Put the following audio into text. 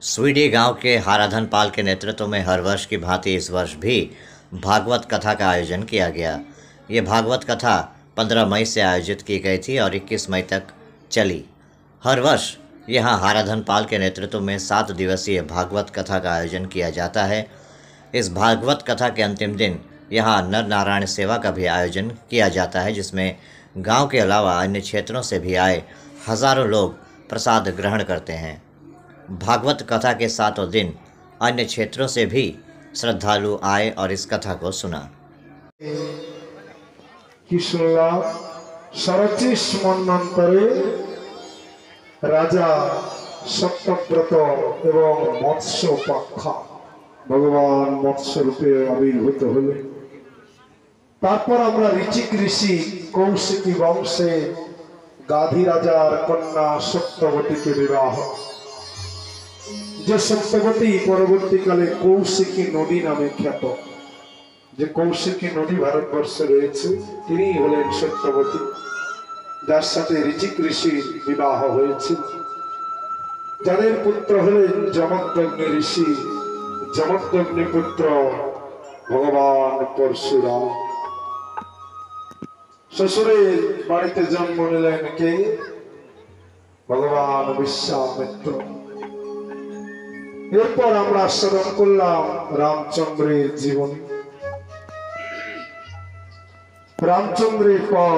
स्वीडी गांव के हाराधन पाल के नेतृत्व में हर वर्ष की भांति इस वर्ष भी भागवत कथा का आयोजन किया गया। ये भागवत कथा 15 मई से आयोजित की गई थी और 21 मई तक चली। हर वर्ष यहाँ हाराधन पाल के नेतृत्व में 7 दिवसीय भागवत कथा का आयोजन किया जाता है। इस भागवत कथा के अंतिम दिन यहाँ नर नारायण सेवा का भी आयोजन किया जाता है, जिसमें गांव के अलावा अन्य क्षेत्रों से भी आए हजारों लोग प्रसाद ग्रहण करते हैं। भागवत कथा के 7 दिन अन्य क्षेत्रों से भी श्रद्धालु आए और इस कथा को सुना। राजा सत्यव्रत एवं मत्स्य पक्षा भगवान मत्स्य रूपे आविर्भूत हले। तारपर आमरा ऋचिक ऋषि कौशिकी वंशे गाधी राजार कन्या सत्यवती के विवाह, जो सत्यवती परवर्ती काले कौशिकी नदी नामे ख्यात। जो कौशिकी नदी भारतवर्षे रयेछे तिनि हलेन सत्यवती, जार साथे ऋचिक ऋषि विवाह हयेछे। जादेर पुत्र हलेन जमदग्नि ऋषि, जमदग्नि पुत्र भगवान परशुराम। शशुरेर बाड़ीते जन्म निलेन के भगवान विश्वामित्र। एरपर आमरा श्रवण करलाम रामचंद्रेर जीवन। रामचंद्रेर पर